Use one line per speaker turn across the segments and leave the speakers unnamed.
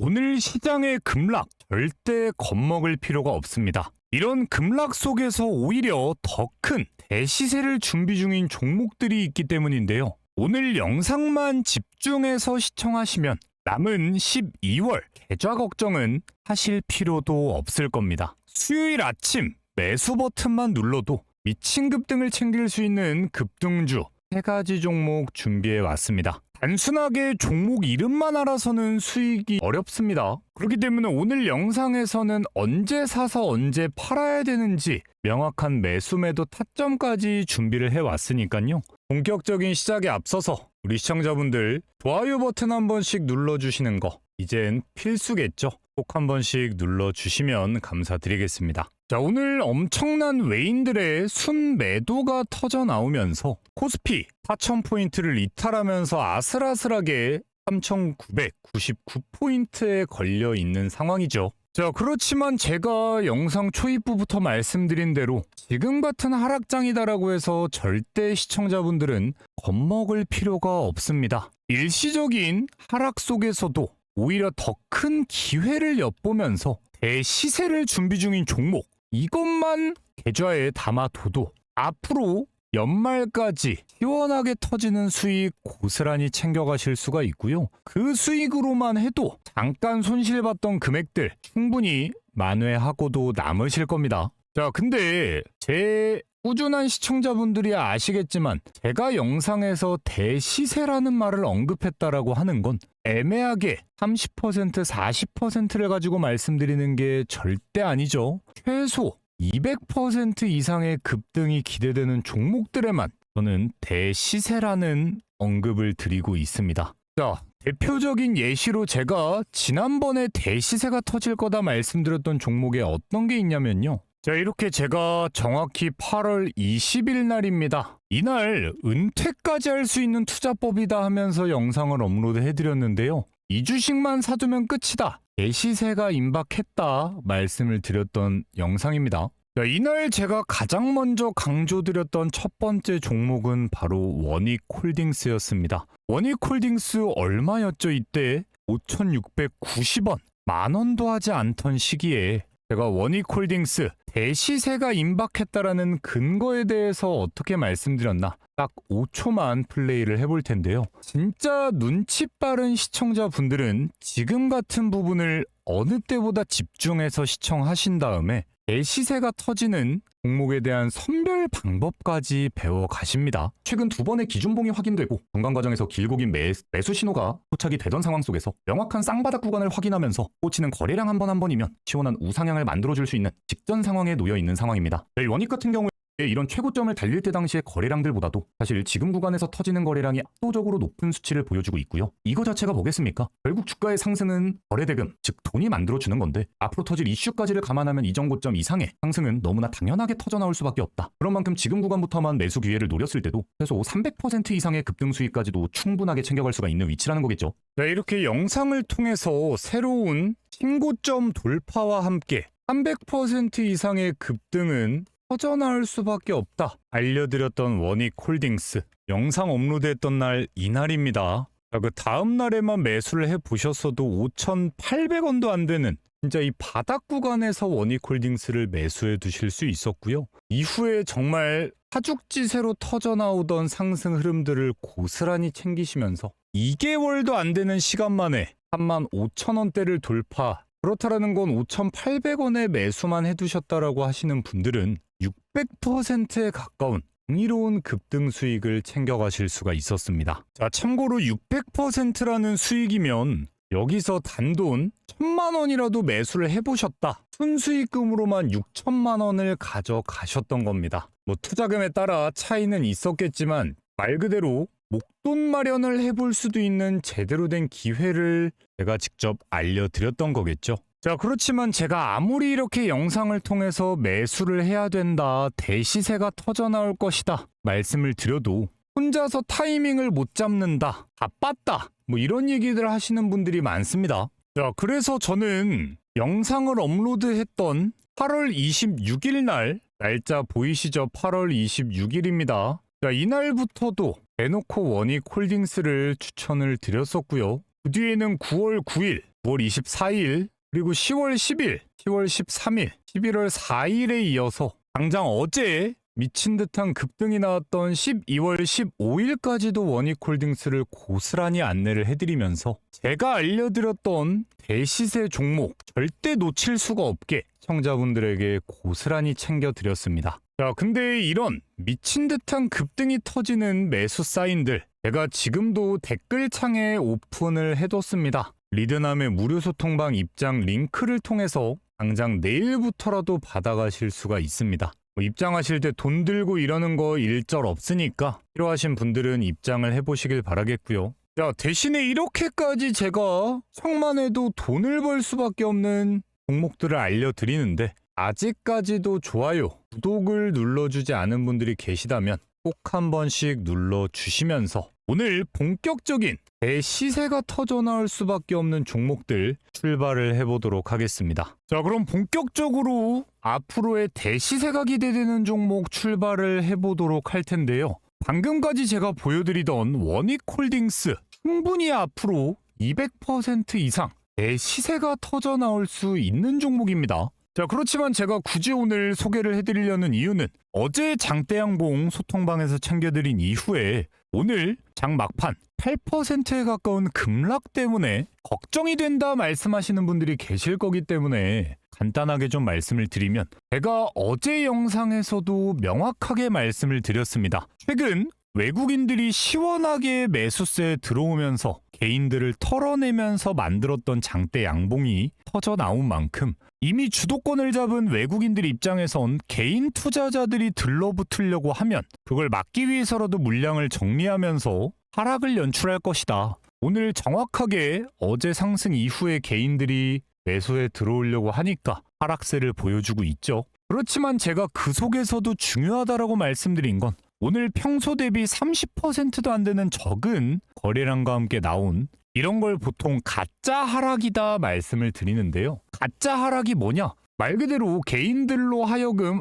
오늘 시장의 급락 절대 겁먹을 필요가 없습니다. 이런 급락 속에서 오히려 더 큰 대시세를 준비 중인 종목들이 있기 때문인데요. 오늘 영상만 집중해서 시청하시면 남은 12월 계좌 걱정은 하실 필요도 없을 겁니다. 수요일 아침 매수 버튼만 눌러도 미친 급등을 챙길 수 있는 급등주 3가지 종목 준비해 왔습니다. 단순하게 종목 이름만 알아서는 수익이 어렵습니다. 그렇기 때문에 오늘 영상에서는 언제 사서 언제 팔아야 되는지 명확한 매수 매도 타점까지 준비를 해왔으니까요. 본격적인 시작에 앞서서 우리 시청자분들 좋아요 버튼 한 번씩 눌러주시는 거 이젠 필수겠죠. 꼭 한 번씩 눌러주시면 감사드리겠습니다. 자, 오늘 엄청난 외인들의 순매도가 터져 나오면서 코스피 4,000포인트를 이탈하면서 아슬아슬하게 3,999포인트에 걸려 있는 상황이죠. 자, 그렇지만 제가 영상 초입부부터 말씀드린 대로 지금 같은 하락장이다라고 해서 절대 시청자분들은 겁먹을 필요가 없습니다. 일시적인 하락 속에서도 오히려 더 큰 기회를 엿보면서 대시세를 준비 중인 종목 이것만 계좌에 담아둬도 앞으로 연말까지 시원하게 터지는 수익 고스란히 챙겨가실 수가 있고요. 그 수익으로만 해도 잠깐 손실봤던 금액들 충분히 만회하고도 남으실 겁니다. 자, 근데 제 꾸준한 시청자분들이 아시겠지만 제가 영상에서 대시세라는 말을 언급했다라고 하는 건 애매하게 30%, 40%를 가지고 말씀드리는 게 절대 아니죠. 최소 200% 이상의 급등이 기대되는 종목들에만 저는 대시세라는 언급을 드리고 있습니다. 자, 대표적인 예시로 제가 지난번에 대시세가 터질 거다 말씀드렸던 종목에 어떤 게 있냐면요. 자, 이렇게 제가 정확히 8월 20일 날입니다. 이날 은퇴까지 할 수 있는 투자법이다 하면서 영상을 업로드 해드렸는데요. 이 주식만 사두면 끝이다. 대시세가 임박했다 말씀을 드렸던 영상입니다. 자, 이날 제가 가장 먼저 강조드렸던 첫 번째 종목은 바로 원익홀딩스였습니다. 원익홀딩스 얼마였죠? 이때 5,690원, 만원도 하지 않던 시기에 제가 원익홀딩스 대시세가 임박했다라는 근거에 대해서 어떻게 말씀드렸나 딱 5초만 플레이를 해볼 텐데요. 진짜 눈치 빠른 시청자분들은 지금 같은 부분을 어느 때보다 집중해서 시청하신 다음에 대시세가 터지는 종목에 대한 선별 방법까지 배워가십니다. 최근 2번의 기준봉이 확인되고 중간 과정에서 길고 긴 매수 신호가 포착이 되던 상황 속에서 명확한 쌍바닥 구간을 확인하면서 꽂히는 거래량 한 번 한 번이면 시원한 우상향을 만들어줄 수 있는 직전 상황에 놓여 있는 상황입니다. 원익 같은 경우에 이런 최고점을 달릴 때 당시의 거래량들보다도 사실 지금 구간에서 터지는 거래량이 압도적으로 높은 수치를 보여주고 있고요. 이거 자체가 뭐겠습니까? 결국 주가의 상승은 거래대금, 즉 돈이 만들어주는 건데 앞으로 터질 이슈까지를 감안하면 이전 고점 이상의 상승은 너무나 당연하게 터져나올 수밖에 없다. 그런 만큼 지금 구간부터만 매수 기회를 노렸을 때도 최소 300% 이상의 급등 수익까지도 충분하게 챙겨갈 수가 있는 위치라는 거겠죠. 자, 이렇게 영상을 통해서 새로운 신고점 돌파와 함께 300% 이상의 급등은 터져나올 수밖에 없다 알려드렸던 원익홀딩스 영상 업로드했던 날 이날입니다. 그 다음 날에만 매수를 해보셨어도 5,800원도 안 되는 진짜 이 바닥 구간에서 원익홀딩스를 매수해 두실 수 있었고요. 이후에 정말 하죽지세로 터져나오던 상승 흐름들을 고스란히 챙기시면서 2개월도 안 되는 시간 만에 35,000원대를 돌파, 그렇다라는 건 5,800원에 매수만 해두셨다라고 하시는 분들은 600%에 가까운 흥미로운 급등 수익을 챙겨가실 수가 있었습니다. 자, 참고로 600%라는 수익이면 여기서 단돈 1,000만 원이라도 매수를 해보셨다. 순수익금으로만 6천만 원을 가져가셨던 겁니다. 뭐 투자금에 따라 차이는 있었겠지만 말 그대로 목돈 마련을 해볼 수도 있는 제대로 된 기회를 제가 직접 알려드렸던 거겠죠. 자, 그렇지만 제가 아무리 이렇게 영상을 통해서 매수를 해야 된다, 대시세가 터져나올 것이다 말씀을 드려도 혼자서 타이밍을 못 잡는다, 바빴다 뭐 이런 얘기들 하시는 분들이 많습니다. 자, 그래서 저는 영상을 업로드했던 8월 26일 날 날짜 보이시죠? 8월 26일입니다. 자, 이날부터도 대놓고 원익홀딩스를 추천을 드렸었고요. 그 뒤에는 9월 9일 9월 24일, 그리고 10월 10일, 10월 13일, 11월 4일에 이어서 당장 어제 미친 듯한 급등이 나왔던 12월 15일까지도 원익홀딩스를 고스란히 안내를 해드리면서 제가 알려드렸던 대시세 종목 절대 놓칠 수가 없게 시청자분들에게 고스란히 챙겨드렸습니다. 자, 근데 이런 미친 듯한 급등이 터지는 매수 사인들 제가 지금도 댓글창에 오픈을 해뒀습니다. 리드남의 무료 소통방 입장 링크를 통해서 당장 내일부터라도 받아가실 수가 있습니다. 입장하실 때 돈 들고 이러는 거 일절 없으니까 필요하신 분들은 입장을 해보시길 바라겠고요. 자, 대신에 이렇게까지 제가 성만 해도 돈을 벌 수밖에 없는 종목들을 알려드리는데 아직까지도 좋아요, 구독을 눌러주지 않은 분들이 계시다면 꼭 한 번씩 눌러주시면서 오늘 본격적인 대시세가 터져나올 수밖에 없는 종목들 출발을 해보도록 하겠습니다. 자, 그럼 본격적으로 앞으로의 대시세가 기대되는 종목 출발을 해보도록 할 텐데요. 방금까지 제가 보여드리던 원익홀딩스 충분히 앞으로 200% 이상 대시세가 터져나올 수 있는 종목입니다. 자, 그렇지만 제가 굳이 오늘 소개를 해드리려는 이유는 어제 장대양봉 소통방에서 챙겨드린 이후에 오늘 장 막판 8%에 가까운 급락 때문에 걱정이 된다 말씀하시는 분들이 계실 거기 때문에 간단하게 좀 말씀을 드리면 제가 어제 영상에서도 명확하게 말씀을 드렸습니다. 최근 외국인들이 시원하게 매수세에 들어오면서 개인들을 털어내면서 만들었던 장대 양봉이 터져 나온 만큼 이미 주도권을 잡은 외국인들 입장에선 개인 투자자들이 들러붙으려고 하면 그걸 막기 위해서라도 물량을 정리하면서 하락을 연출할 것이다. 오늘 정확하게 어제 상승 이후에 개인들이 매수에 들어오려고 하니까 하락세를 보여주고 있죠. 그렇지만 제가 그 속에서도 중요하다라고 말씀드린 건 오늘 평소 대비 30%도 안 되는 적은 거래량과 함께 나온 이런 걸 보통 가짜 하락이다 말씀을 드리는데요. 가짜 하락이 뭐냐? 말 그대로 개인들로 하여금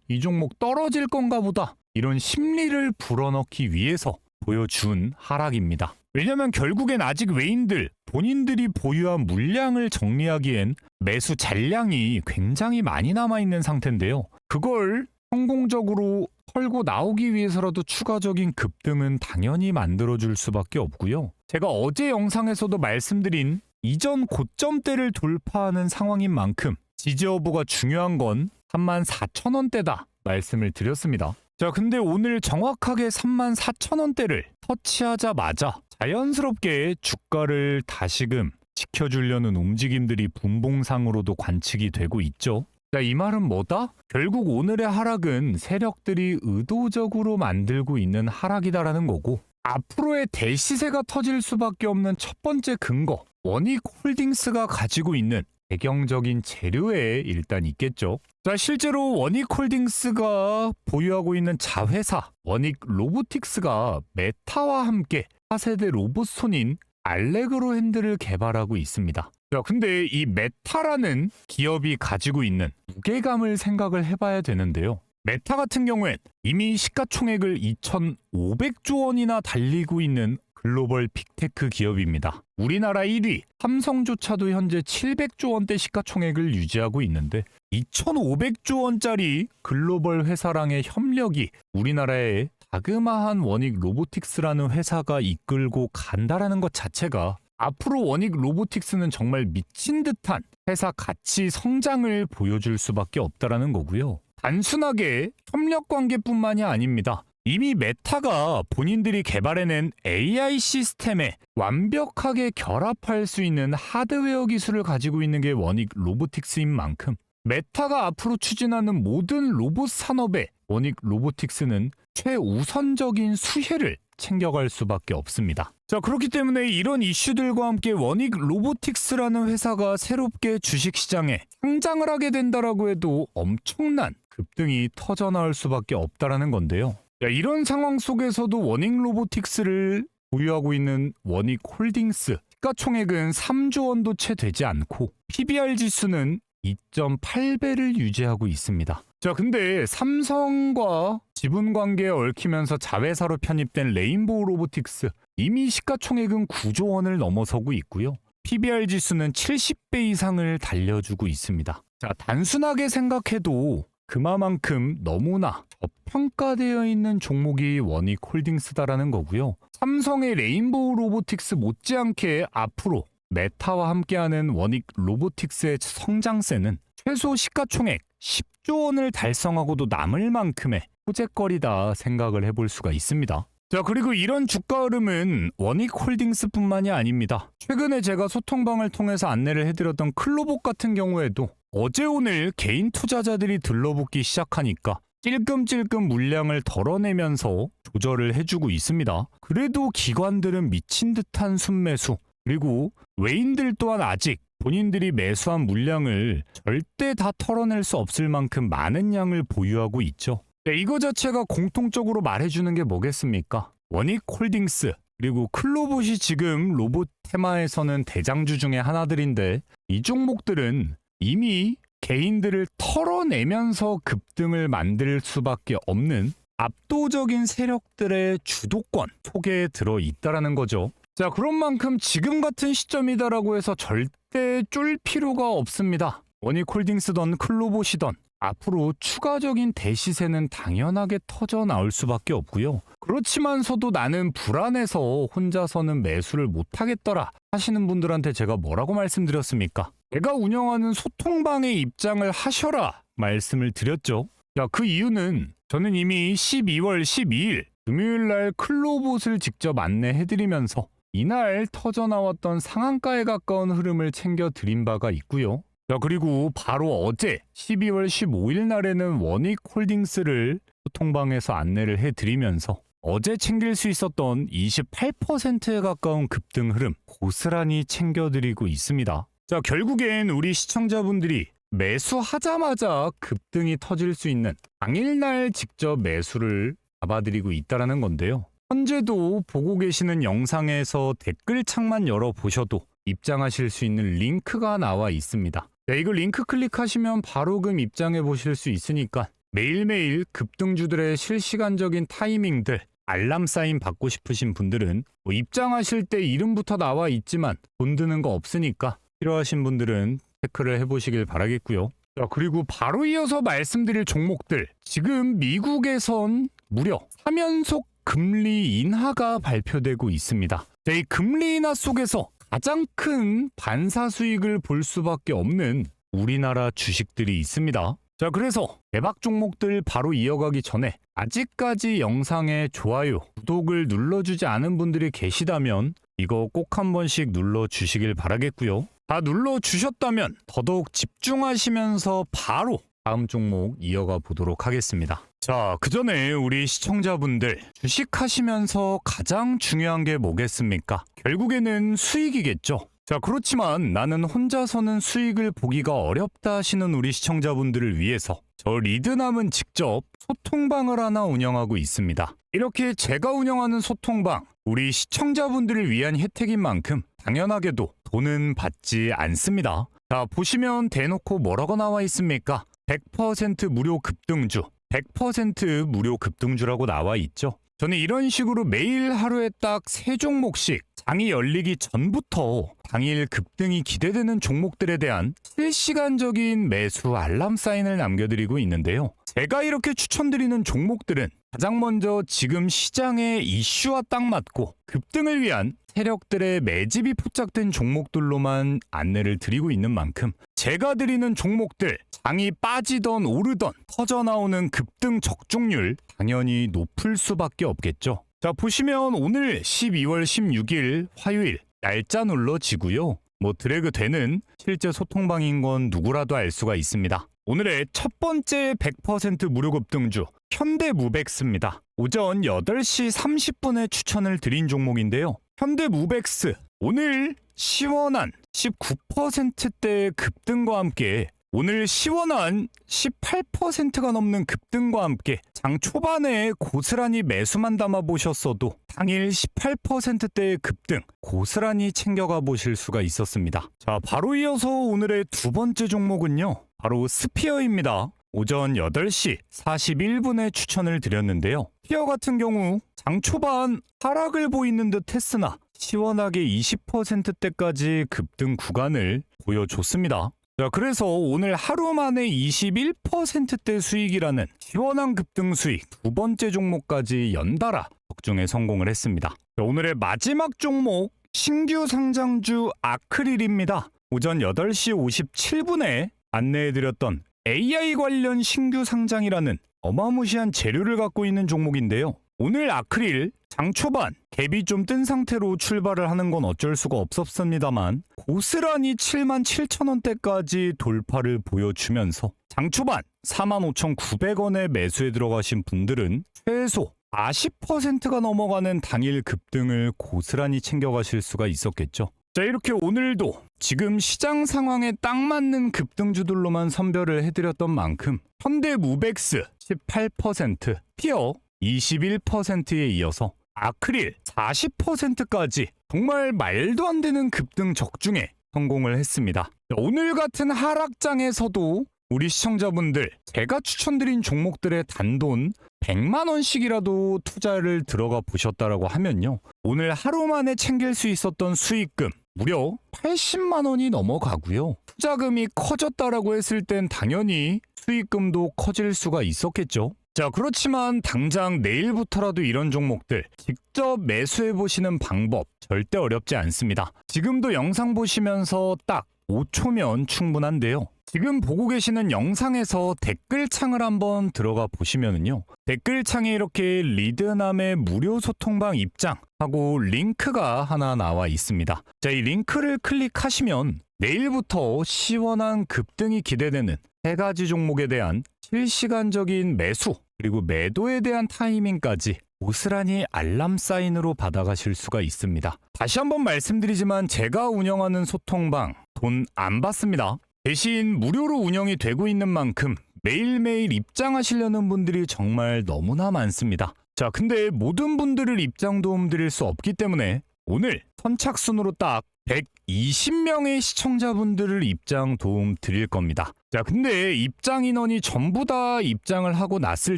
이 종목 떨어질 건가 보다 이런 심리를 불어넣기 위해서 보여준 하락입니다. 왜냐면 결국엔 아직 외인들 본인들이 보유한 물량을 정리하기엔 매수 잔량이 굉장히 많이 남아있는 상태인데요. 그걸 성공적으로 털고 나오기 위해서라도 추가적인 급등은 당연히 만들어줄 수밖에 없고요. 제가 어제 영상에서도 말씀드린 이전 고점대를 돌파하는 상황인 만큼 지지 여부가 중요한 건 34,000원대다 말씀을 드렸습니다. 자, 근데 오늘 정확하게 34,000원대를 터치하자마자 자연스럽게 주가를 다시금 지켜주려는 움직임들이 분봉상으로도 관측이 되고 있죠. 자, 이 말은 뭐다? 결국 오늘의 하락은 세력들이 의도적으로 만들고 있는 하락이다라는 거고 앞으로의 대시세가 터질 수밖에 없는 첫 번째 근거 원익홀딩스가 가지고 있는 배경적인 재료에 일단 있겠죠. 자, 실제로 원익홀딩스가 보유하고 있는 자회사 원익로보틱스가 메타와 함께 차세대 로봇손인 알레그로 핸들을 개발하고 있습니다. 자, 근데 이 메타라는 기업이 가지고 있는 무게감을 생각을 해봐야 되는데요. 메타 같은 경우엔 이미 시가총액을 2,500조 원이나 달리고 있는 글로벌 빅테크 기업입니다. 우리나라 1위 삼성조차도 현재 700조 원대 시가총액을 유지하고 있는데 2,500조 원짜리 글로벌 회사랑의 협력이 우리나라의 자그마한 원익 로보틱스라는 회사가 이끌고 간다라는 것 자체가 앞으로 원익 로보틱스는 정말 미친 듯한 회사 가치 성장을 보여줄 수밖에 없다라는 거고요. 단순하게 협력 관계뿐만이 아닙니다. 이미 메타가 본인들이 개발해낸 AI 시스템에 완벽하게 결합할 수 있는 하드웨어 기술을 가지고 있는 게 원익 로보틱스인 만큼 메타가 앞으로 추진하는 모든 로봇 산업에 원익 로보틱스는 최우선적인 수혜를 챙겨갈 수밖에 없습니다. 자, 그렇기 때문에 이런 이슈들과 함께 원익 로보틱스라는 회사가 새롭게 주식시장에 상장을 하게 된다라고 해도 엄청난 급등이 터져나올 수밖에 없다라는 건데요. 자, 이런 상황 속에서도 원익 로보틱스를 보유하고 있는 원익홀딩스 시가총액은 3조 원도 채 되지 않고 PBR 지수는 2.8배를 유지하고 있습니다. 자, 근데 삼성과 지분 관계에 얽히면서 자회사로 편입된 레인보우 로보틱스 이미 시가총액은 9조 원을 넘어서고 있고요. PBR 지수는 70배 이상을 달려주고 있습니다. 자, 단순하게 생각해도 그만큼 너무나 저평가되어 있는 종목이 원익홀딩스다라는 거고요. 삼성의 레인보우 로보틱스 못지않게 앞으로 메타와 함께하는 원익 로보틱스의 성장세는 최소 시가총액 10조 원을 달성하고도 남을 만큼의 호재거리다 생각을 해볼 수가 있습니다. 자, 그리고 이런 주가 흐름은 원익홀딩스뿐만이 아닙니다. 최근에 제가 소통방을 통해서 안내를 해드렸던 클로봇 같은 경우에도 어제 오늘 개인 투자자들이 들러붙기 시작하니까 찔끔찔끔 물량을 덜어내면서 조절을 해주고 있습니다. 그래도 기관들은 미친 듯한 순매수, 그리고 외인들 또한 아직 본인들이 매수한 물량을 절대 다 털어낼 수 없을 만큼 많은 양을 보유하고 있죠. 이거 자체가 공통적으로 말해주는 게 뭐겠습니까? 원익홀딩스 그리고 클로봇이 지금 로봇 테마에서는 대장주 중에 하나들인데, 이 종목들은 이미 개인들을 털어내면서 급등을 만들 수밖에 없는 압도적인 세력들의 주도권 속에 들어 있다라는 거죠. 자, 그런 만큼 지금 같은 시점이다라고 해서 절대 쫄 필요가 없습니다. 원익홀딩스던 클로봇이던 앞으로 추가적인 대시세는 당연하게 터져 나올 수밖에 없고요. 그렇지만서도 나는 불안해서 혼자서는 매수를 못하겠더라 하시는 분들한테 제가 뭐라고 말씀드렸습니까? 내가 운영하는 소통방의 입장을 하셔라 말씀을 드렸죠. 자, 그 이유는 저는 이미 12월 12일 금요일날 클로봇을 직접 안내해드리면서 이날 터져나왔던 상한가에 가까운 흐름을 챙겨드린 바가 있고요. 자, 그리고 바로 어제 12월 15일 날에는 원익홀딩스를 소통방에서 안내를 해드리면서 어제 챙길 수 있었던 28%에 가까운 급등 흐름 고스란히 챙겨드리고 있습니다. 자, 결국엔 우리 시청자분들이 매수하자마자 급등이 터질 수 있는 당일날 직접 매수를 잡아드리고 있다는 건데요. 현재도 보고 계시는 영상에서 댓글창만 열어보셔도 입장하실 수 있는 링크가 나와 있습니다. 네, 이거 링크 클릭하시면 바로금 입장해 보실 수 있으니까 매일매일 급등주들의 실시간적인 타이밍들 알람 사인 받고 싶으신 분들은 입장하실 때 이름부터 나와 있지만 돈 드는 거 없으니까 필요하신 분들은 체크를 해보시길 바라겠고요. 자, 그리고 바로 이어서 말씀드릴 종목들, 지금 미국에선 무려 3연속 금리 인하가 발표되고 있습니다. 자, 이 금리 인하 속에서 가장 큰 반사 수익을 볼 수밖에 없는 우리나라 주식들이 있습니다. 자, 그래서 대박 종목들 바로 이어가기 전에 아직까지 영상에 좋아요, 구독을 눌러주지 않은 분들이 계시다면 이거 꼭 한 번씩 눌러주시길 바라겠고요. 다 눌러주셨다면 더더욱 집중하시면서 바로 다음 종목 이어가 보도록 하겠습니다. 자, 그 전에 우리 시청자분들 주식하시면서 가장 중요한 게 뭐겠습니까? 결국에는 수익이겠죠. 자, 그렇지만 나는 혼자서는 수익을 보기가 어렵다 하시는 우리 시청자분들을 위해서 저 리드남은 직접 소통방을 하나 운영하고 있습니다. 이렇게 제가 운영하는 소통방, 우리 시청자분들을 위한 혜택인 만큼 당연하게도 돈은 받지 않습니다. 자, 보시면 대놓고 뭐라고 나와 있습니까? 100% 무료 급등주, 100% 무료 급등주라고 나와 있죠. 저는 이런 식으로 매일 하루에 딱 3종목씩 장이 열리기 전부터 당일 급등이 기대되는 종목들에 대한 실시간적인 매수 알람 사인을 남겨드리고 있는데요. 제가 이렇게 추천드리는 종목들은 가장 먼저 지금 시장의 이슈와 딱 맞고 급등을 위한 세력들의 매집이 포착된 종목들로만 안내를 드리고 있는 만큼 제가 드리는 종목들, 장이 빠지던 오르던 터져나오는 급등 적중률 당연히 높을 수밖에 없겠죠. 자, 보시면 오늘 12월 16일 화요일 날짜 눌러지고요. 드래그 되는 실제 소통방인 건 누구라도 알 수가 있습니다. 오늘의 첫 번째 100% 무료 급등주 현대무벡스입니다. 오전 8시 30분에 추천을 드린 종목인데요. 현대무벡스 오늘 시원한 19%대의 급등과 함께 오늘 시원한 18%가 넘는 급등과 함께 장 초반에 고스란히 매수만 담아보셨어도 당일 18%대의 급등 고스란히 챙겨가 보실 수가 있었습니다. 자, 바로 이어서 오늘의 두 번째 종목은요, 바로 스피어입니다. 오전 8시 41분에 추천을 드렸는데요. 스피어 같은 경우 장 초반 하락을 보이는 듯 했으나 시원하게 20%대까지 급등 구간을 보여줬습니다. 자, 그래서 오늘 하루 만에 21%대 수익이라는 시원한 급등 수익 두 번째 종목까지 연달아 적중에 성공을 했습니다. 자, 오늘의 마지막 종목 신규 상장주 아크릴입니다. 오전 8시 57분에 안내해드렸던 AI 관련 신규 상장이라는 어마무시한 재료를 갖고 있는 종목인데요. 오늘 아크릴 장 초반 갭이 좀 뜬 상태로 출발을 하는 건 어쩔 수가 없었습니다만 고스란히 77,000원대까지 돌파를 보여주면서 장 초반 45,900원에 매수에 들어가신 분들은 최소 40%가 넘어가는 당일 급등을 고스란히 챙겨가실 수가 있었겠죠. 자, 이렇게 오늘도 지금 시장 상황에 딱 맞는 급등주들로만 선별을 해드렸던 만큼 현대무벡스 18%, 피어 21%에 이어서 아크릴 40%까지 정말 말도 안 되는 급등 적중에 성공을 했습니다. 자, 오늘 같은 하락장에서도 우리 시청자분들 제가 추천드린 종목들의 단돈 100만원씩이라도 투자를 들어가 보셨다라고 하면요. 오늘 하루 만에 챙길 수 있었던 수익금 무려 80만원이 넘어가고요. 투자금이 커졌다라고 했을 땐 당연히 수익금도 커질 수가 있었겠죠. 자, 그렇지만 당장 내일부터라도 이런 종목들 직접 매수해 보시는 방법 절대 어렵지 않습니다. 지금도 영상 보시면서 딱 5초면 충분한데요. 지금 보고 계시는 영상에서 댓글창을 한번 들어가 보시면은요. 댓글창에 이렇게 리드남의 무료 소통방 입장하고 링크가 하나 나와 있습니다. 자, 이 링크를 클릭하시면 내일부터 시원한 급등이 기대되는 세 가지 종목에 대한 실시간적인 매수 그리고 매도에 대한 타이밍까지 고스란히 알람 사인으로 받아가실 수가 있습니다. 다시 한번 말씀드리지만 제가 운영하는 소통방 돈 안 받습니다. 대신 무료로 운영이 되고 있는 만큼 매일매일 입장하시려는 분들이 정말 너무나 많습니다. 자, 근데 모든 분들을 입장 도움 드릴 수 없기 때문에 오늘 선착순으로 딱 120명의 시청자분들을 입장 도움 드릴 겁니다. 자, 근데 입장 인원이 전부 다 입장을 하고 났을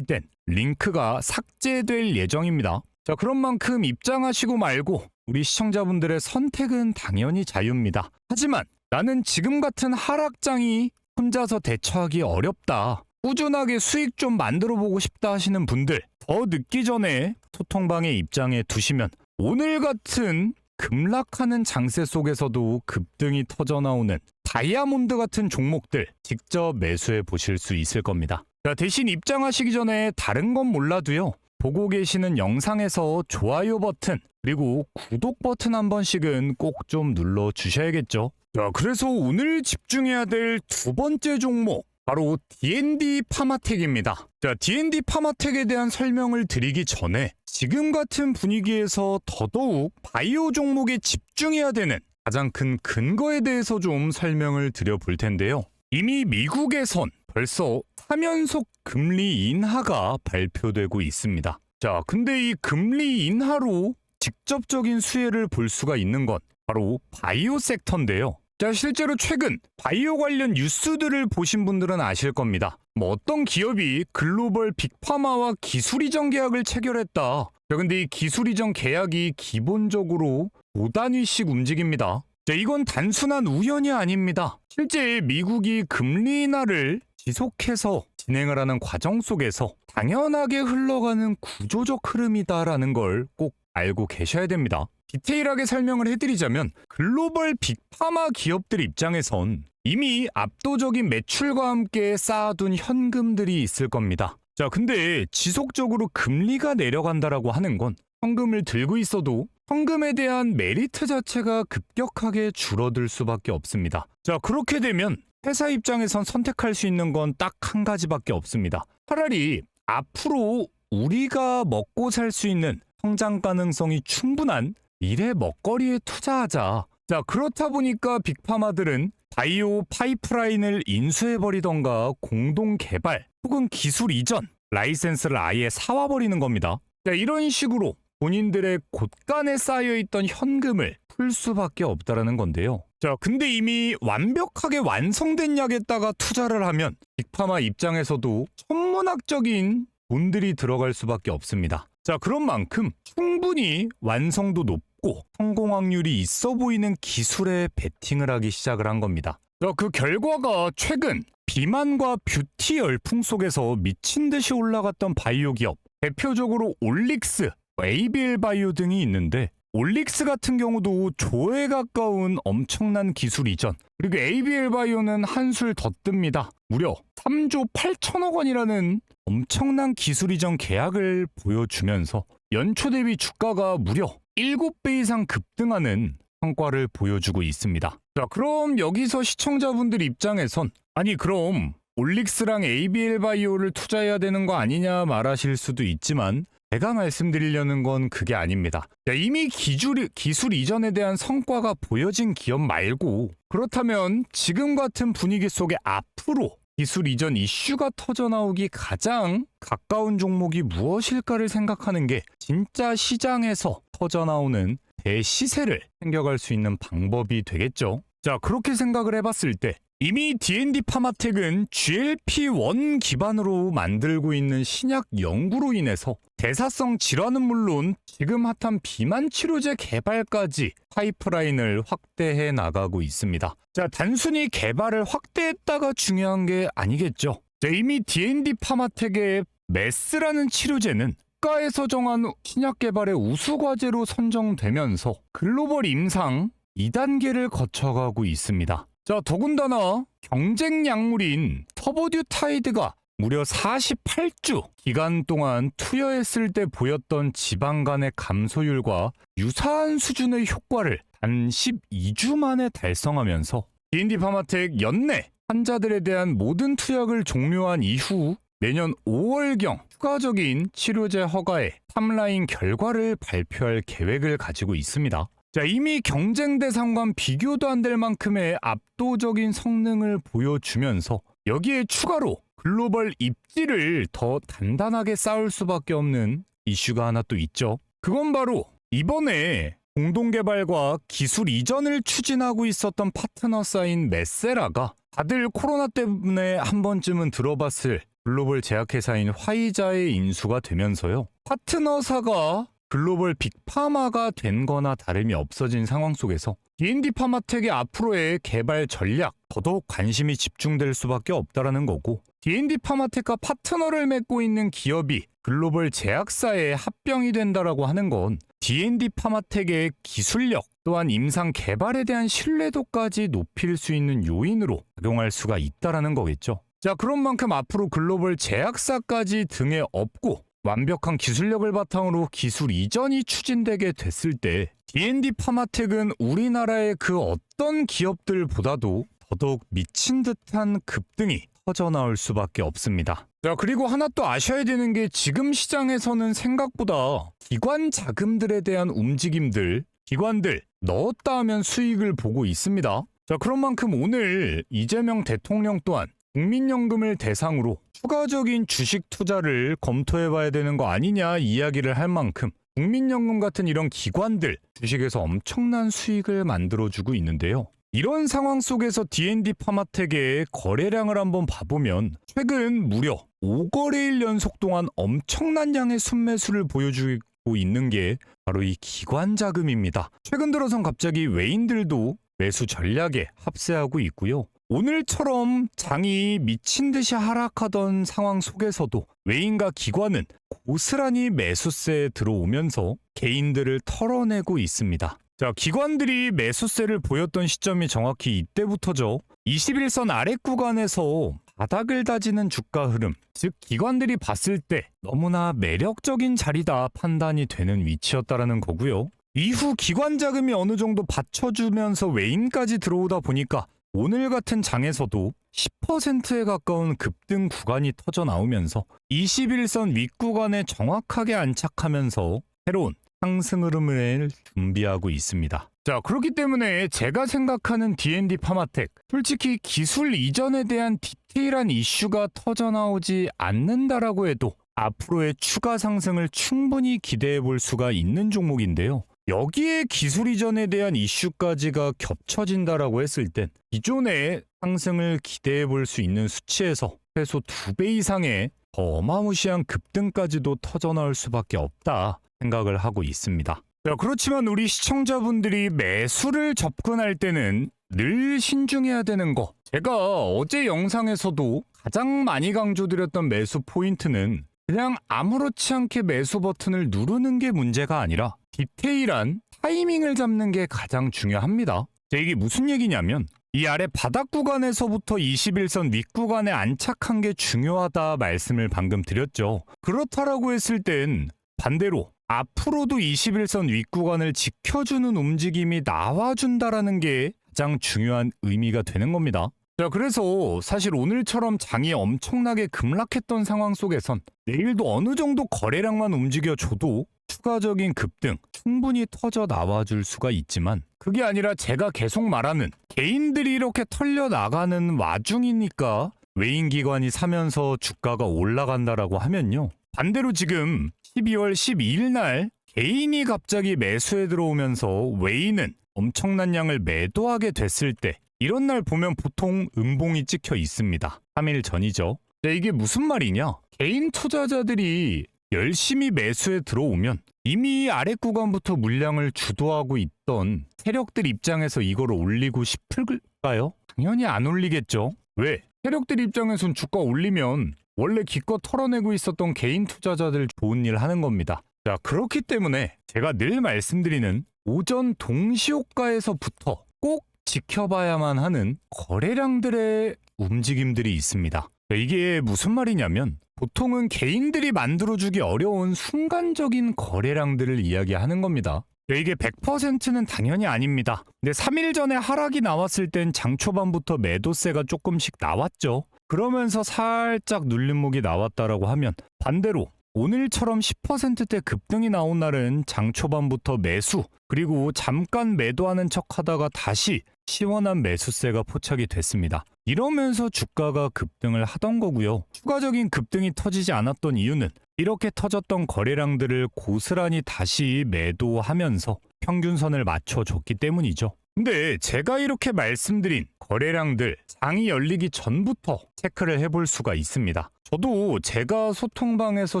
땐 링크가 삭제될 예정입니다. 자, 그런 만큼 입장하시고 말고 우리 시청자분들의 선택은 당연히 자유입니다. 하지만 나는 지금 같은 하락장이 혼자서 대처하기 어렵다. 꾸준하게 수익 좀 만들어 보고 싶다 하시는 분들 더 늦기 전에 소통방에 입장해 두시면 오늘 같은 급락하는 장세 속에서도 급등이 터져나오는 다이아몬드 같은 종목들 직접 매수해 보실 수 있을 겁니다. 자, 대신 입장하시기 전에 다른 건 몰라도요. 보고 계시는 영상에서 좋아요 버튼 그리고 구독 버튼 한 번씩은 꼭 좀 눌러 주셔야겠죠. 자, 그래서 오늘 집중해야 될 두 번째 종목 바로 D&D 파마텍입니다. 자, D&D 파마텍에 대한 설명을 드리기 전에 지금 같은 분위기에서 더더욱 바이오 종목에 집중해야 되는 가장 큰 근거에 대해서 좀 설명을 드려볼 텐데요. 이미 미국에선 벌써 3연속 금리 인하가 발표되고 있습니다. 자, 근데 이 금리 인하로 직접적인 수혜를 볼 수가 있는 건 바로 바이오 섹터인데요. 자, 실제로 최근 바이오 관련 뉴스들을 보신 분들은 아실 겁니다. 어떤 기업이 글로벌 빅파마와 기술 이전 계약을 체결했다. 자, 근데 이 기술 이전 계약이 기본적으로 5단위씩 움직입니다. 자, 이건 단순한 우연이 아닙니다. 실제 미국이 금리 인하를 지속해서 진행을 하는 과정 속에서 당연하게 흘러가는 구조적 흐름이다라는 걸 꼭 알고 계셔야 됩니다. 디테일하게 설명을 해드리자면 글로벌 빅파마 기업들 입장에선 이미 압도적인 매출과 함께 쌓아둔 현금들이 있을 겁니다. 자, 근데 지속적으로 금리가 내려간다라고 하는 건 현금을 들고 있어도 현금에 대한 메리트 자체가 급격하게 줄어들 수밖에 없습니다. 자, 그렇게 되면 회사 입장에선 선택할 수 있는 건 딱 한 가지밖에 없습니다. 차라리 앞으로 우리가 먹고 살 수 있는 성장 가능성이 충분한 미래 먹거리에 투자하자. 자, 그렇다 보니까 빅파마들은 바이오 파이프라인을 인수해버리던가 공동 개발 혹은 기술 이전, 라이센스를 아예 사와버리는 겁니다. 자, 이런 식으로 본인들의 곳간에 쌓여있던 현금을 풀 수밖에 없다라는 건데요. 자, 근데 이미 완벽하게 완성된 약에다가 투자를 하면 빅파마 입장에서도 천문학적인 돈들이 들어갈 수밖에 없습니다. 자, 그런 만큼 충분히 완성도 높고 높고 성공 확률이 있어 보이는 기술에 베팅을 하기 시작을 한 겁니다. 그 결과가 최근 비만과 뷰티 열풍 속에서 미친 듯이 올라갔던 바이오 기업, 대표적으로 올릭스, ABL 바이오 등이 있는데, 올릭스 같은 경우도 조에 가까운 엄청난 기술 이전, 그리고 ABL 바이오는 한술 더 뜹니다. 무려 3조 8천억 원이라는 엄청난 기술 이전 계약을 보여주면서 연초 대비 주가가 무려 7배 이상 급등하는 성과를 보여주고 있습니다. 자, 그럼 여기서 시청자분들 입장에선 아니 그럼 올릭스랑 ABL 바이오를 투자해야 되는 거 아니냐 말하실 수도 있지만, 제가 말씀드리려는 건 그게 아닙니다. 자, 이미 기술 이전에 대한 성과가 보여진 기업 말고, 그렇다면 지금 같은 분위기 속에 앞으로 기술 이전 이슈가 터져나오기 가장 가까운 종목이 무엇일까를 생각하는 게 진짜 시장에서 터져나오는 대시세를 챙겨갈 수 있는 방법이 되겠죠. 자, 그렇게 생각을 해봤을 때 이미 D&D 파마텍은 GLP-1 기반으로 만들고 있는 신약 연구로 인해서 대사성 질환은 물론 지금 핫한 비만 치료제 개발까지 파이프라인을 확대해 나가고 있습니다. 자, 단순히 개발을 확대했다가 중요한 게 아니겠죠. 자, 이미 D&D 파마텍의 메스라는 치료제는 국가에서 정한 신약 개발의 우수 과제로 선정되면서 글로벌 임상 2단계를 거쳐가고 있습니다. 자, 더군다나 경쟁 약물인 터보듀타이드가 무려 48주 기간 동안 투여했을 때 보였던 지방 간의 감소율과 유사한 수준의 효과를 단 12주 만에 달성하면서 D&D 파마텍 연내 환자들에 대한 모든 투약을 종료한 이후 내년 5월경 추가적인 치료제 허가에 탑라인 결과를 발표할 계획을 가지고 있습니다. 자, 이미 경쟁 대상과 비교도 안 될 만큼의 압도적인 성능을 보여주면서 여기에 추가로 글로벌 입지를 더 단단하게 쌓을 수밖에 없는 이슈가 하나 또 있죠. 그건 바로 이번에 공동개발과 기술 이전을 추진하고 있었던 파트너사인 메세라가 다들 코로나 때문에 한 번쯤은 들어봤을 글로벌 제약회사인 화이자의 인수가 되면서요, 파트너사가 글로벌 빅파마가 된 거나 다름이 없어진 상황 속에서 D&D 파마텍의 앞으로의 개발 전략 더더욱 관심이 집중될 수밖에 없다라는 거고, D&D 파마텍과 파트너를 맺고 있는 기업이 글로벌 제약사에 합병이 된다라고 하는 건 D&D 파마텍의 기술력 또한 임상 개발에 대한 신뢰도까지 높일 수 있는 요인으로 작용할 수가 있다라는 거겠죠. 자, 그런 만큼 앞으로 글로벌 제약사까지 등에 업고 완벽한 기술력을 바탕으로 기술 이전이 추진되게 됐을 때 D&D 파마텍은 우리나라의 그 어떤 기업들보다도 더더욱 미친 듯한 급등이 터져나올 수밖에 없습니다. 자, 그리고 하나 또 아셔야 되는 게 지금 시장에서는 생각보다 기관 자금들에 대한 움직임들, 기관들 넣었다 하면 수익을 보고 있습니다. 자, 그런 만큼 오늘 이재명 대통령 또한 국민연금을 대상으로 추가적인 주식 투자를 검토해봐야 되는 거 아니냐 이야기를 할 만큼 국민연금 같은 이런 기관들 주식에서 엄청난 수익을 만들어주고 있는데요. 이런 상황 속에서 D&D 파마텍의 거래량을 한번 봐보면 최근 무려 5거래일 연속 동안 엄청난 양의 순매수를 보여주고 있는 게 바로 이 기관 자금입니다. 최근 들어선 갑자기 외인들도 매수 전략에 합세하고 있고요. 오늘처럼 장이 미친 듯이 하락하던 상황 속에서도 외인과 기관은 고스란히 매수세에 들어오면서 개인들을 털어내고 있습니다. 자, 기관들이 매수세를 보였던 시점이 정확히 이때부터죠. 21선 아래 구간에서 바닥을 다지는 주가 흐름, 즉 기관들이 봤을 때 너무나 매력적인 자리다 판단이 되는 위치였다라는 거고요. 이후 기관 자금이 어느 정도 받쳐주면서 외인까지 들어오다 보니까 오늘 같은 장에서도 10%에 가까운 급등 구간이 터져 나오면서 21선 윗구간에 정확하게 안착하면서 새로운 상승 흐름을 준비하고 있습니다. 자, 그렇기 때문에 제가 생각하는 D&D 파마텍, 솔직히 기술 이전에 대한 디테일한 이슈가 터져 나오지 않는다라고 해도 앞으로의 추가 상승을 충분히 기대해 볼 수가 있는 종목인데요. 여기에 기술 이전에 대한 이슈까지가 겹쳐진다라고 했을 땐 기존의 상승을 기대해 볼 수 있는 수치에서 최소 2배 이상의 더 어마무시한 급등까지도 터져나올 수밖에 없다 생각을 하고 있습니다. 자, 그렇지만 우리 시청자분들이 매수를 접근할 때는 늘 신중해야 되는 거. 제가 어제 영상에서도 가장 많이 강조드렸던 매수 포인트는 그냥 아무렇지 않게 매수 버튼을 누르는 게 문제가 아니라 디테일한 타이밍을 잡는 게 가장 중요합니다. 자, 이게 무슨 얘기냐면 이 아래 바닥 구간에서부터 21선 윗 구간에 안착한 게 중요하다 말씀을 방금 드렸죠. 그렇다라고 했을 땐 반대로 앞으로도 21선 윗 구간을 지켜주는 움직임이 나와준다라는 게 가장 중요한 의미가 되는 겁니다. 자, 그래서 사실 오늘처럼 장이 엄청나게 급락했던 상황 속에선 내일도 어느 정도 거래량만 움직여줘도 추가적인 급등 충분히 터져 나와줄 수가 있지만 그게 아니라 제가 계속 말하는 개인들이 이렇게 털려 나가는 와중이니까 외인기관이 사면서 주가가 올라간다라고 하면요. 반대로 지금 12월 12일 날 개인이 갑자기 매수에 들어오면서 외인은 엄청난 양을 매도하게 됐을 때 이런 날 보면 보통 음봉이 찍혀 있습니다. 3일 전이죠. 자, 이게 무슨 말이냐? 개인 투자자들이 열심히 매수에 들어오면 이미 아래 구간부터 물량을 주도하고 있던 세력들 입장에서 이걸 올리고 싶을까요? 당연히 안 올리겠죠. 왜? 세력들 입장에선 주가 올리면 원래 기껏 털어내고 있었던 개인 투자자들 좋은 일 하는 겁니다. 자, 그렇기 때문에 제가 늘 말씀드리는 오전 동시효과에서부터 꼭 지켜봐야만 하는 거래량들의 움직임들이 있습니다. 자, 이게 무슨 말이냐면 보통은 개인들이 만들어주기 어려운 순간적인 거래량들을 이야기하는 겁니다. 이게 100%는 당연히 아닙니다. 근데 3일 전에 하락이 나왔을 땐 장 초반부터 매도세가 조금씩 나왔죠. 그러면서 살짝 눌림목이 나왔다라고 하면 반대로 오늘처럼 10%대 급등이 나온 날은 장 초반부터 매수 그리고 잠깐 매도하는 척하다가 다시 시원한 매수세가 포착이 됐습니다. 이러면서 주가가 급등을 하던 거고요. 추가적인 급등이 터지지 않았던 이유는 이렇게 터졌던 거래량들을 고스란히 다시 매도하면서 평균선을 맞춰줬기 때문이죠. 근데 제가 이렇게 말씀드린 거래량들 장이 열리기 전부터 체크를 해볼 수가 있습니다. 저도 제가 소통방에서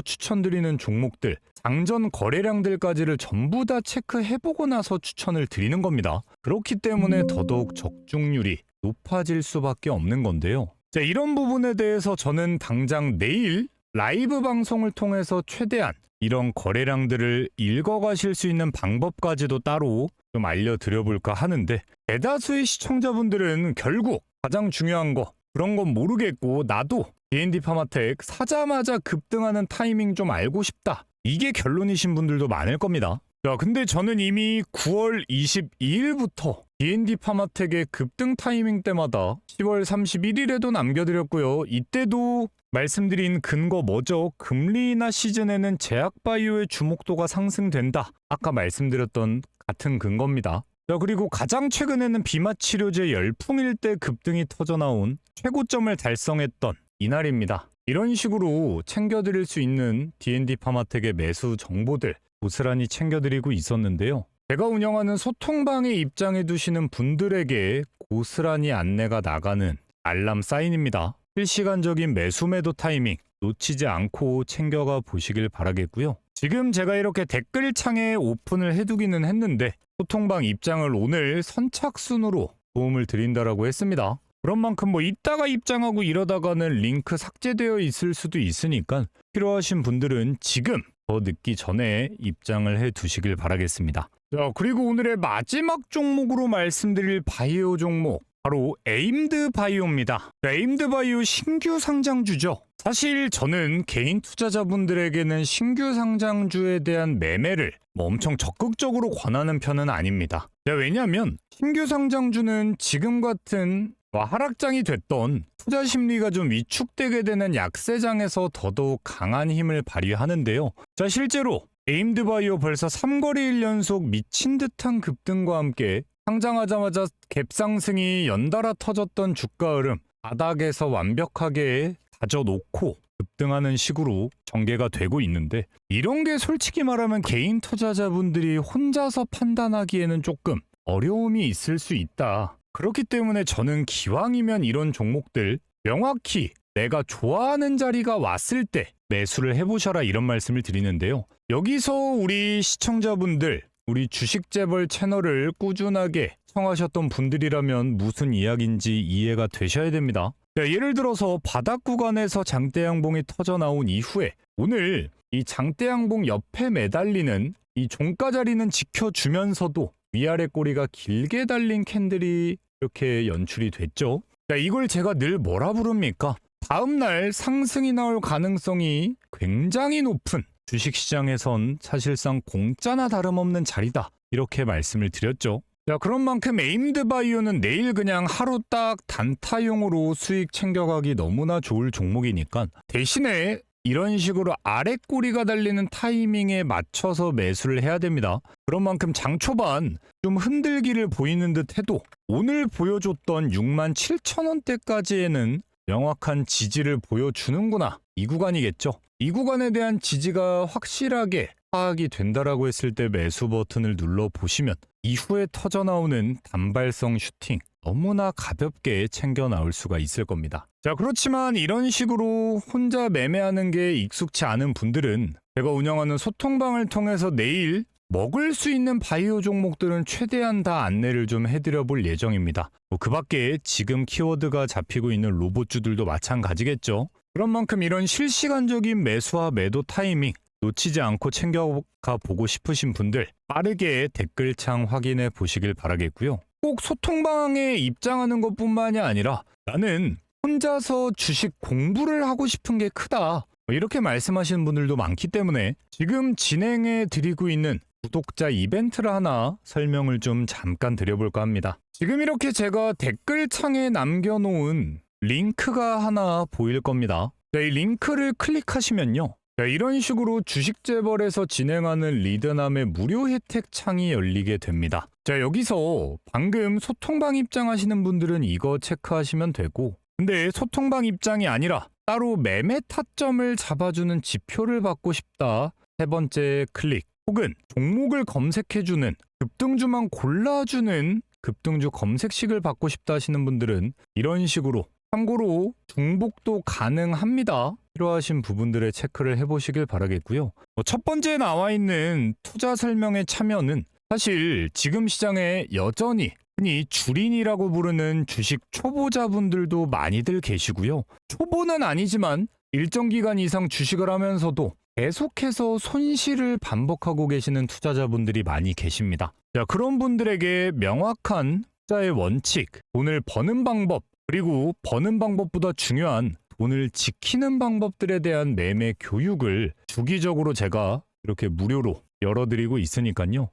추천드리는 종목들 장전 거래량들까지를 전부 다 체크해보고 나서 추천을 드리는 겁니다. 그렇기 때문에 더더욱 적중률이 높아질 수밖에 없는 건데요. 자, 이런 부분에 대해서 저는 당장 내일 라이브 방송을 통해서 최대한 이런 거래량들을 읽어가실 수 있는 방법까지도 따로 좀 알려드려볼까 하는데 대다수의 시청자분들은 결국 가장 중요한 거 그런 건 모르겠고 나도 D&D 파마텍 사자마자 급등하는 타이밍 좀 알고 싶다. 이게 결론이신 분들도 많을 겁니다. 자, 근데 저는 이미 9월 22일부터 D&D 파마텍의 급등 타이밍 때마다 10월 31일에도 남겨드렸고요. 이때도 말씀드린 근거 뭐죠? 금리 인하 시즌에는 제약바이오의 주목도가 상승된다. 아까 말씀드렸던 같은 근거입니다. 자, 그리고 가장 최근에는 비마치료제 열풍일 때 급등이 터져나온 최고점을 달성했던 이날입니다. 이런 식으로 챙겨드릴 수 있는 D&D 파마텍의 매수 정보들 고스란히 챙겨드리고 있었는데요. 제가 운영하는 소통방에 입장해 두시는 분들에게 고스란히 안내가 나가는 알람 사인입니다. 실시간적인 매수 매도 타이밍 놓치지 않고 챙겨가 보시길 바라겠고요. 지금 제가 이렇게 댓글창에 오픈을 해두기는 했는데 소통방 입장을 오늘 선착순으로 도움을 드린다라고 했습니다. 그런 만큼 이따가 입장하고 이러다가는 링크 삭제되어 있을 수도 있으니까 필요하신 분들은 지금 더 늦기 전에 입장을 해 두시길 바라겠습니다. 자, 그리고 오늘의 마지막 종목으로 말씀드릴 바이오 종목 바로 에임드 바이오입니다. 에임드 바이오 신규 상장주죠. 사실 저는 개인 투자자분들에게는 신규 상장주에 대한 매매를 엄청 적극적으로 권하는 편은 아닙니다. 왜냐하면 신규 상장주는 지금 같은 하락장이 됐던 투자 심리가 좀 위축되게 되는 약세장에서 더더욱 강한 힘을 발휘하는데요. 자, 실제로 에임드 바이오 벌써 3거래일 연속 미친 듯한 급등과 함께 상장하자마자 갭상승이 연달아 터졌던 주가 흐름 바닥에서 완벽하게 다져놓고 급등하는 식으로 전개가 되고 있는데 이런 게 솔직히 말하면 개인 투자자분들이 혼자서 판단하기에는 조금 어려움이 있을 수 있다. 그렇기 때문에 저는 기왕이면 이런 종목들 명확히 내가 좋아하는 자리가 왔을 때 매수를 해보셔라 이런 말씀을 드리는데요. 여기서 우리 시청자분들 우리 주식재벌 채널을 꾸준하게 시청하셨던 분들이라면 무슨 이야기인지 이해가 되셔야 됩니다. 자, 예를 들어서 바닥 구간에서 장대 양봉이 터져 나온 이후에 오늘 이 장대 양봉 옆에 매달리는 이 종가 자리는 지켜주면서도 위아래 꼬리가 길게 달린 캔들이 이렇게 연출이 됐죠. 자, 이걸 제가 늘 뭐라 부릅니까? 다음날 상승이 나올 가능성이 굉장히 높은 주식시장에선 사실상 공짜나 다름없는 자리다, 이렇게 말씀을 드렸죠. 자, 그런 만큼 에임드바이오는 내일 그냥 하루 딱 단타용으로 수익 챙겨가기 너무나 좋을 종목이니까 대신에 이런 식으로 아래 꼬리가 달리는 타이밍에 맞춰서 매수를 해야 됩니다. 그런 만큼 장 초반 좀 흔들기를 보이는 듯 해도 오늘 보여줬던 67,000원대까지에는 명확한 지지를 보여주는구나, 이 구간이겠죠. 이 구간에 대한 지지가 확실하게 파악이 된다라고 했을 때 매수 버튼을 눌러보시면 이후에 터져나오는 단발성 슈팅 너무나 가볍게 챙겨 나올 수가 있을 겁니다. 자, 그렇지만 이런 식으로 혼자 매매하는 게 익숙치 않은 분들은 제가 운영하는 소통방을 통해서 내일 먹을 수 있는 바이오 종목들은 최대한 다 안내를 좀 해드려 볼 예정입니다. 그 밖에 지금 키워드가 잡히고 있는 로봇주들도 마찬가지겠죠. 그런 만큼 이런 실시간적인 매수와 매도 타이밍 놓치지 않고 챙겨가 보고 싶으신 분들 빠르게 댓글창 확인해 보시길 바라겠고요. 꼭 소통방에 입장하는 것뿐만이 아니라 나는 혼자서 주식 공부를 하고 싶은 게 크다, 이렇게 말씀하시는 분들도 많기 때문에 지금 진행해 드리고 있는 구독자 이벤트를 하나 설명을 좀 잠깐 드려볼까 합니다. 지금 이렇게 제가 댓글창에 남겨놓은 링크가 하나 보일 겁니다. 자, 이 링크를 클릭하시면요, 자, 이런 식으로 주식재벌에서 진행하는 리드남의 무료 혜택 창이 열리게 됩니다. 자, 여기서 방금 소통방 입장하시는 분들은 이거 체크하시면 되고, 근데 소통방 입장이 아니라 따로 매매 타점을 잡아주는 지표를 받고 싶다, 세 번째 클릭, 혹은 종목을 검색해주는 급등주만 골라주는 급등주 검색식을 받고 싶다 하시는 분들은 이런 식으로, 참고로 중복도 가능합니다, 필요하신 부분들의 체크를 해보시길 바라겠고요. 첫 번째 나와 있는 투자 설명의 참여는 사실 지금 시장에 여전히 흔히 주린이라고 부르는 주식 초보자분들도 많이들 계시고요. 초보는 아니지만 일정 기간 이상 주식을 하면서도 계속해서 손실을 반복하고 계시는 투자자분들이 많이 계십니다. 자, 그런 분들에게 명확한 투자의 원칙, 돈을 버는 방법, 그리고 버는 방법보다 중요한 돈을 지키는 방법들에 대한 매매 교육을 주기적으로 제가 이렇게 무료로 열어드리고 있으니까요.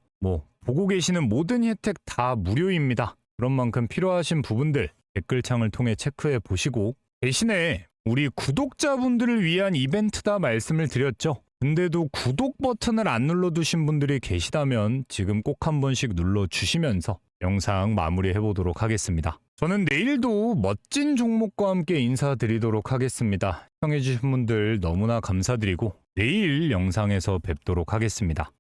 보고 계시는 모든 혜택 다 무료입니다. 그런 만큼 필요하신 부분들 댓글창을 통해 체크해 보시고, 대신에 우리 구독자분들을 위한 이벤트다 말씀을 드렸죠. 근데도 구독 버튼을 안 눌러두신 분들이 계시다면 지금 꼭 한 번씩 눌러주시면서 영상 마무리해 보도록 하겠습니다. 저는 내일도 멋진 종목과 함께 인사드리도록 하겠습니다. 시청해주신 분들 너무나 감사드리고 내일 영상에서 뵙도록 하겠습니다.